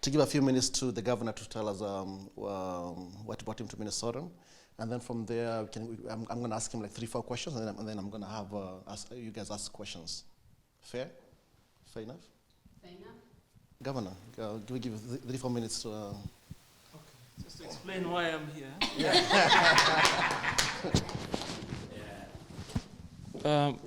to give a few minutes to the governor to tell us what brought him to Minnesota. And then from there, I'm going to ask him like 3-4 questions, and then I'm going to have you guys ask questions. Fair? Fair enough? Fair enough. Governor, we give you 3-4 minutes to... Okay, just to explain why I'm here.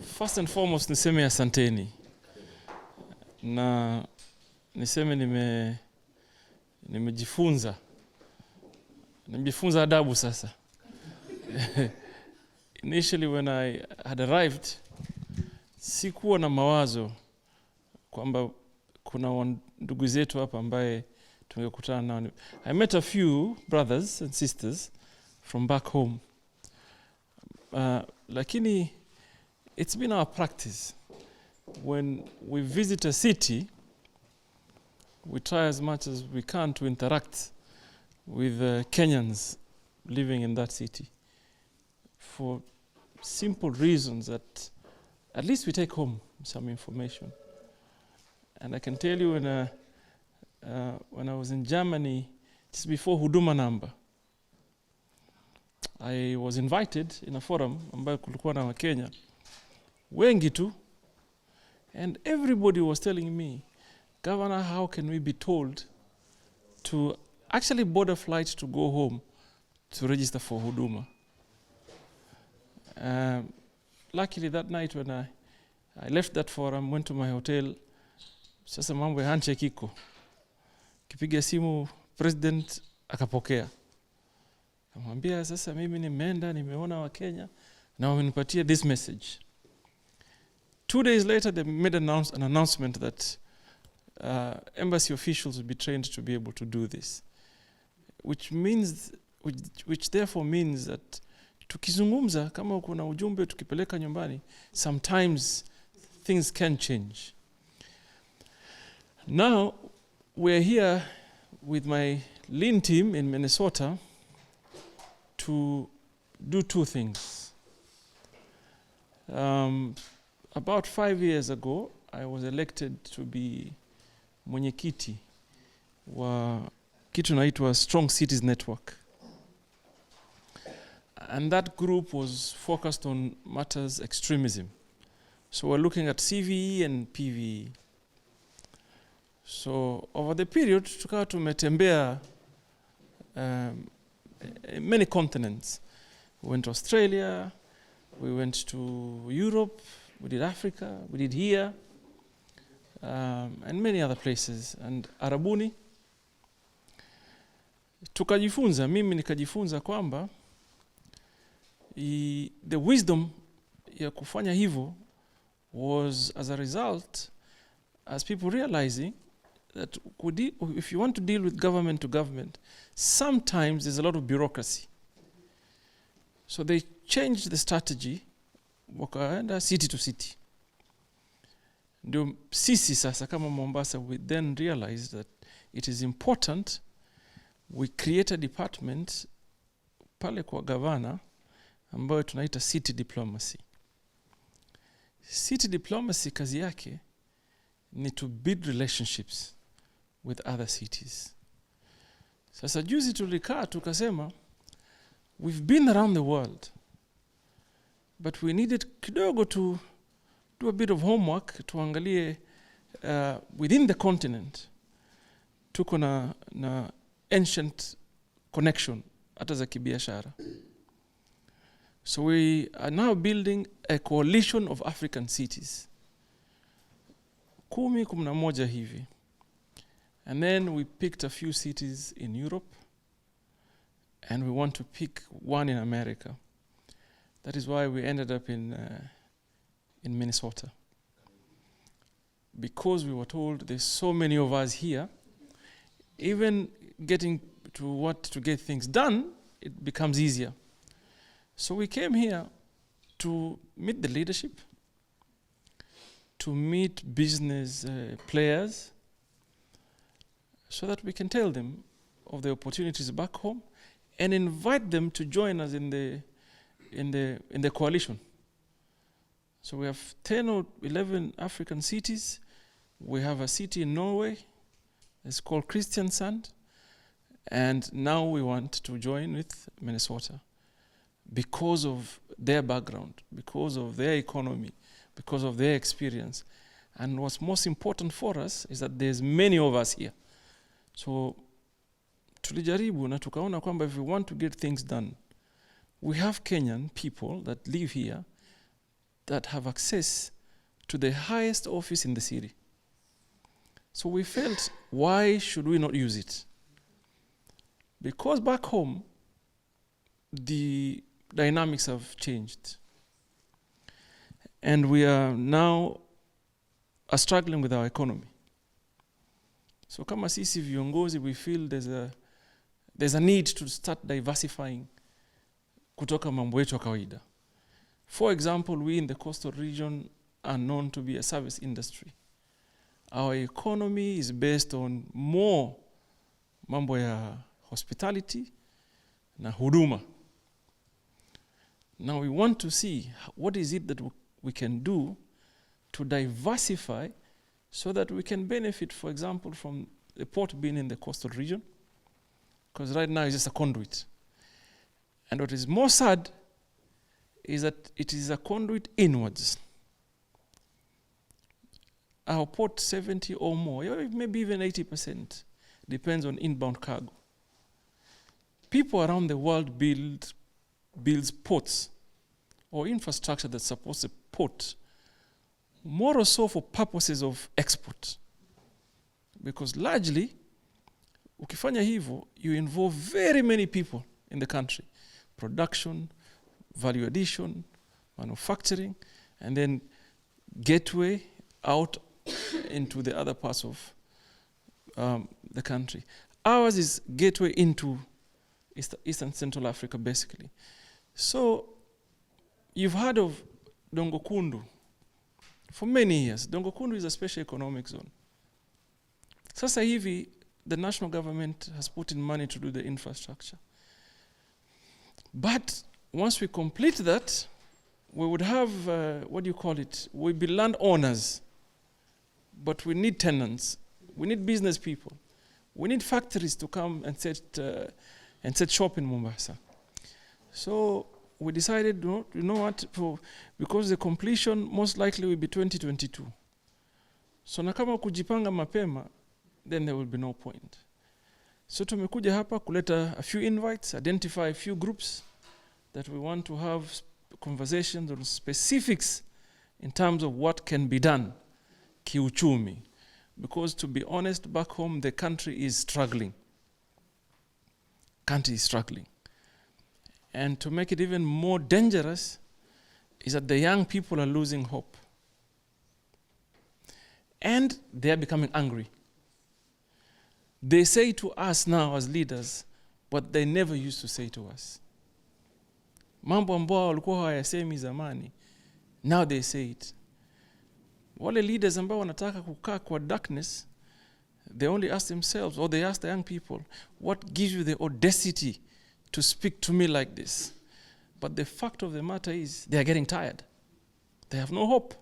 First and foremost, niseme asanteni. Na niseme nimejifunza adabu sasa. Initially when I had arrived, sikuwa na mawazo kwamba kuna ndugu zetu hapa ambaye tungekutana nao. I met a few brothers and sisters from back home. Lakini it's been our practice. When we visit a city, we try as much as we can to interact with Kenyans living in that city for simple reasons that at least we take home some information. And I can tell you when I was in Germany, just before Huduma number, I was invited in a forum ambayo kulikuwa na Wakenya wengi tu, and everybody was telling me, Governor, how can we be told to actually board a flight to go home to register for Huduma? Luckily that night when I left that forum, went to my hotel, sasa mambo ya handshake iko. Kipiga simu president akapokea. Kamwambia sasa mimi nimeona wa Kenya na wamenipatia this message. 2 days later they made an announcement that embassy officials will be trained to be able to do this, which therefore means that tukizungumza kama kuna ujumbe tukipeleka nyumbani, sometimes things can change. Now we're here with my lean team in Minnesota to do 2 things. About 5 years ago, I was elected to be mwenyekiti wa kitu naitwa Strong Cities Network. And that group was focused on matters extremism. So we're looking at CVE and PVE. So over the period, tukawa tumetembea many continents. We went to Australia, we went to Europe, we did Africa, we did here, and many other places, and Arabuni. Tukajifunza, mimi nikajifunza kwamba the wisdom ya kufanya hivyo was as a result, as people realizing that if you want to deal with government to government, sometimes there's a lot of bureaucracy. So they changed the strategy, wakaenda city to city. Ndio sisi sasa kama Mombasa, we then realized that it is important we create a department pale kwa gavana ambayo tunaita city diplomacy. City diplomacy kazi yake ni to build relationships with other cities. Sasa juzi tulikaa tukasema, we've been around the world, but we needed kidogo to do a bit of homework, tuangalie within the continent tuko na ancient connection hata za kibiashara. So we are now building a coalition of African cities. 11 hivi. And then we picked a few cities in Europe, and we want to pick one in America. That is why we ended up in Minnesota. Because we were told there's so many of us here, even getting to get things done, it becomes easier. So we came here to meet the leadership, to meet business players, so that we can tell them of the opportunities back home and invite them to join us in the coalition. So we have 10 or 11 African cities. We have a city in Norway. It's called Christian Sand. And now we want to join with Minnesota because of their background, because of their economy, because of their experience. And what's most important for us is that there's many of us here. So tulijaribu na tukaona kwamba if we want to get things done, we have Kenyan people that live here that have access to the highest office in the city. So we felt, why should we not use it? Because back home, the dynamics have changed. And we are now struggling with our economy. So kama sisi viongozi, we feel there's a need to start diversifying kutoka mambo yetu ya kawaida. For example, we in the coastal region are known to be a service industry. Our economy is based on more mambo ya hospitality na huduma. Now we want to see what is it that we can do to diversify so that we can benefit, for example, from the port being in the coastal region, because right now it's just a conduit. And what is more sad is that it is a conduit inwards. Our port 70 or more, maybe even 80%, depends on inbound cargo. People around the world builds ports or infrastructure that supports the port, more or so for purposes of export. Because largely, ukifanya hivyo, you involve very many people in the country. Production, value addition, manufacturing, and then gateway out into the other parts of the country. Ours is gateway into East and Central Africa, basically. So you've heard of Dongo Kundu for many years. Dongo Kundu is a special economic zone. Sasa hivi, the national government has put in money to do the infrastructure. But once we complete that, we would have, we'd be landowners. But we need tenants. We need business people. We need factories to come and set shop in Mombasa. So we decided, you know what, because the completion most likely will be 2022. So na kama kujipanga mapema, then there will be no point. So tumekuja hapa kuleta a few invites, identify a few groups that we want to have conversations on specifics in terms of what can be done kiuchumi. Because to be honest, back home, the country is struggling. Country is struggling. And to make it even more dangerous is that the young people are losing hope. And they are becoming angry. They say to us now as leaders what they never used to say to us. Mambo ambao walikuwa hawayasemi zamani, now they say it. Wale leaders ambao wanataka kukaa kwa darkness, they only ask themselves, or they ask the young people, what gives you the audacity to speak to me like this? But the fact of the matter is, they are getting tired. They have no hope.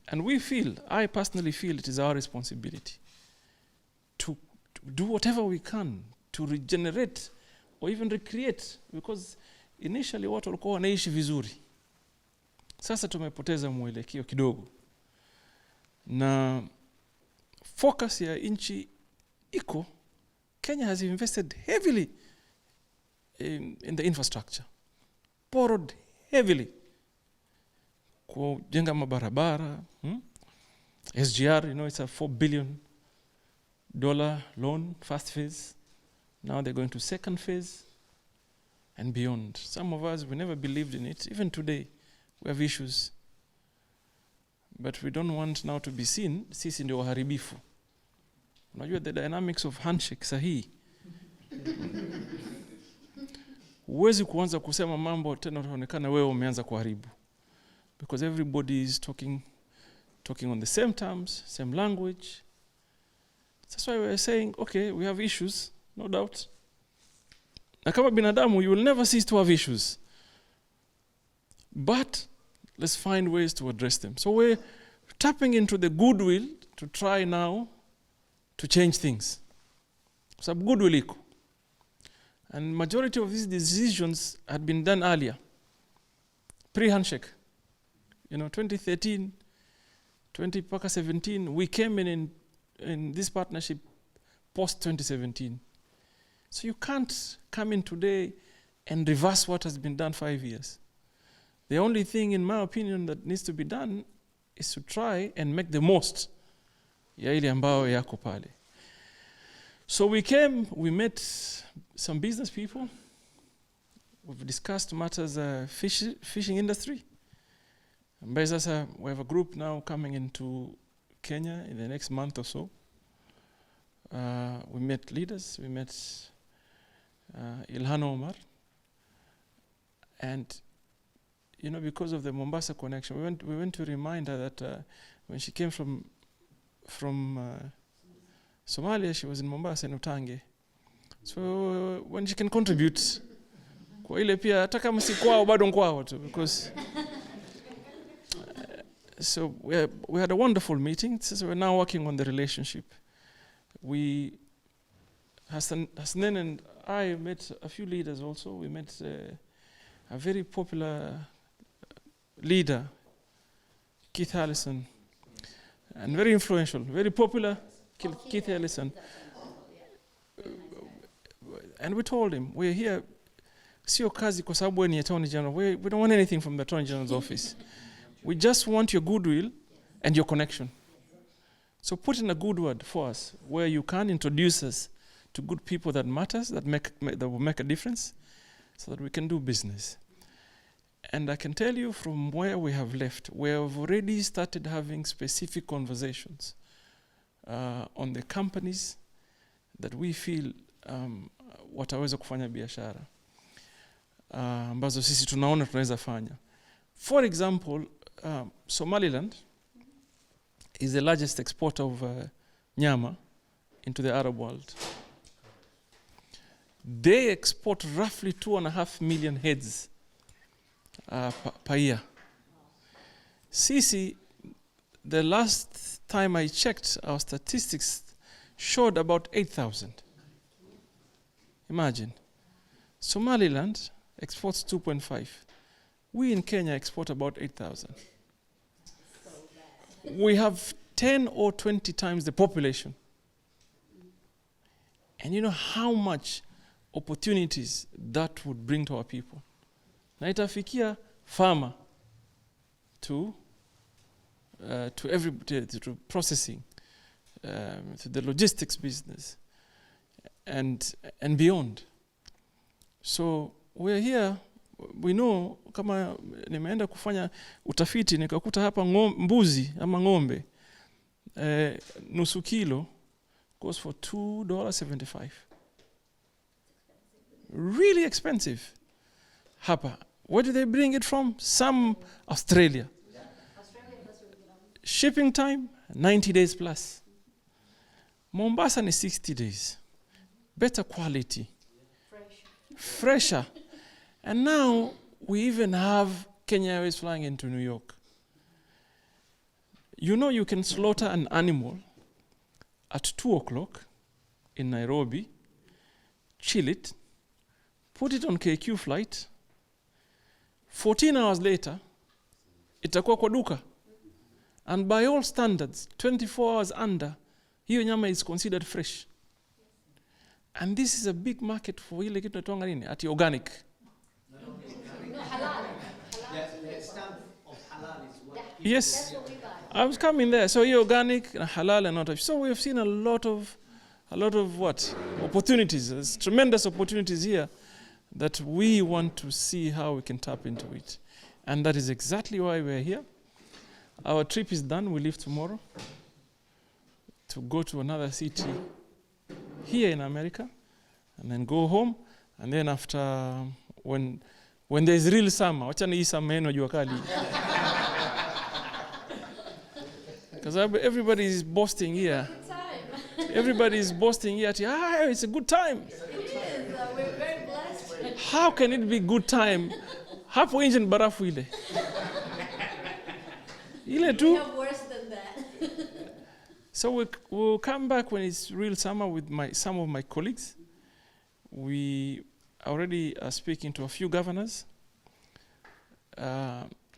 And I personally feel it is our responsibility to do whatever we can to regenerate or even recreate, because initially watu walikuwa wanaishi vizuri. Sasa tumepoteza mwelekeo kidogo. Na focus ya nchi iko, Kenya has invested heavily in the infrastructure. Borrowed heavily. Kujenga mabarabara, SGR, it's a $4 billion loan, first phase. Now they're going to second phase and beyond. Some of us, we never believed in it. Even today, we have issues. But we don't want now to be seen, sisi ndio waharibifu. Unajua the dynamics of handshake sahihi. Huwezi kuanza kusema mambo tena utaonekana wewe umeanza kuharibu. Because everybody is talking on the same terms, same language. That's why we're saying, okay, we have issues, no doubt. Na kama binadamu, you will never cease to have issues. But let's find ways to address them. So we're tapping into the goodwill to try now to change things. Some goodwill iko. And majority of these decisions had been done earlier, pre-handshake. 2013, 2017, we came in this partnership post-2017. So you can't come in today and reverse what has been done 5 years. The only thing, in my opinion, that needs to be done is to try and make the most ya ile ambao yako pale. So we came, we met some business people. We've discussed matters fishing industry. And we have a group now coming into Kenya in the next month or so. We met leaders. We met Ilhan Omar. And, because of the Mombasa connection, we went to remind her that when she came from Somalia, she was in Mombasa in Utange. So when she can contribute, kwa ile pia hata kama si kwao bado kwao tu, because so we had a wonderful meeting. So we're now working on the relationship. Hassan and I met a few leaders also. We met a very popular leader, Keith Allison, and very influential, very popular, Keith Allison. And we told him, we're here, sio kazi kwa sababu ni Attorney General. We don't want anything from the Attorney General's office. We just want your goodwill and your connection. So put in a good word for us, where you can introduce us to good people that matters, that will make a difference, so that we can do business. And I can tell you from where we have left, we have already started having specific conversations on the companies that we feel wataweza kufanya biashara ambazo sisi tunaona tunaweza fanya. For example, Somaliland is the largest exporter of nyama into the Arab world. They export roughly 2.5 million heads per year. Sisi, the last time I checked, our statistics showed about 8,000. Imagine. Somaliland exports 2.5. We in Kenya export about 8,000. We have 10 or 20 times the population. And you know how much opportunities that would bring to our people. Na itafikia farmer to processing, to the logistics business, and beyond. So we're here. We know, kama nimeenda kufanya utafiti nikakuta hapa mbuzi ama ng'ombe nusu kilo goes for $2.75. Really expensive. Hapa. Where do they bring it from? Some Australia. Shipping time 90 days plus. Mombasa is 60 days. Better quality. Fresher. And now we even have Kenya Airways flying into New York. You can slaughter an animal at 2:00 in Nairobi, chill it, put it on KQ flight. 14 hours later, itakuwa kwa duka. And by all standards, 24 hours under, hiyo nyama is considered fresh. And this is a big market for ile kitu natonga nini? Ati organic. Halal. The stamp of halal is what? Yes. That's what we buy. I was coming there. So organic, halal, and not. So we have seen a lot of what? Opportunities. There's tremendous opportunities here that we want to see how we can tap into it. And that is exactly why we're here. Our trip is done. We leave tomorrow to go to another city here in America and then go home. And then after, when there's real summer, wachana hii summer yenu jua kali. Because everybody is boasting here. Everybody is boasting here. It's a good time. It is. We're very blessed. How can it be good time? Hapo nje ni barafu ile. Ile tu. We have worse than that. So we'll come back when it's real summer with some of my colleagues. We already are speaking to a few governors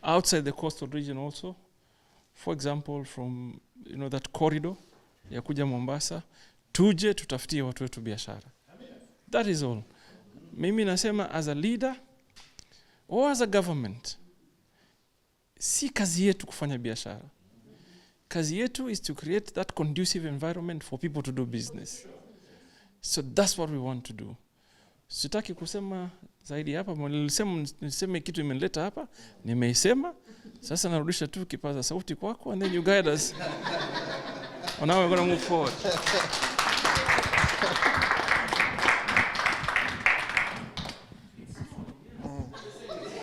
outside the coastal region also. For example, from that corridor ya kuja Mombasa, tuje tutafutie watu wetu biashara. That is all. Mimi nasema as a leader or as a government, si kazi yetu kufanya biashara. Kazi yetu is to create that conducive environment for people to do business. So that's what we want to do. Sitaki kusema zaidi hapa, nilisema kitu imenileta hapa, nimeisema, sasa narudisha tu kipaza sauti kwako, and then you guide us on how we're going to move forward.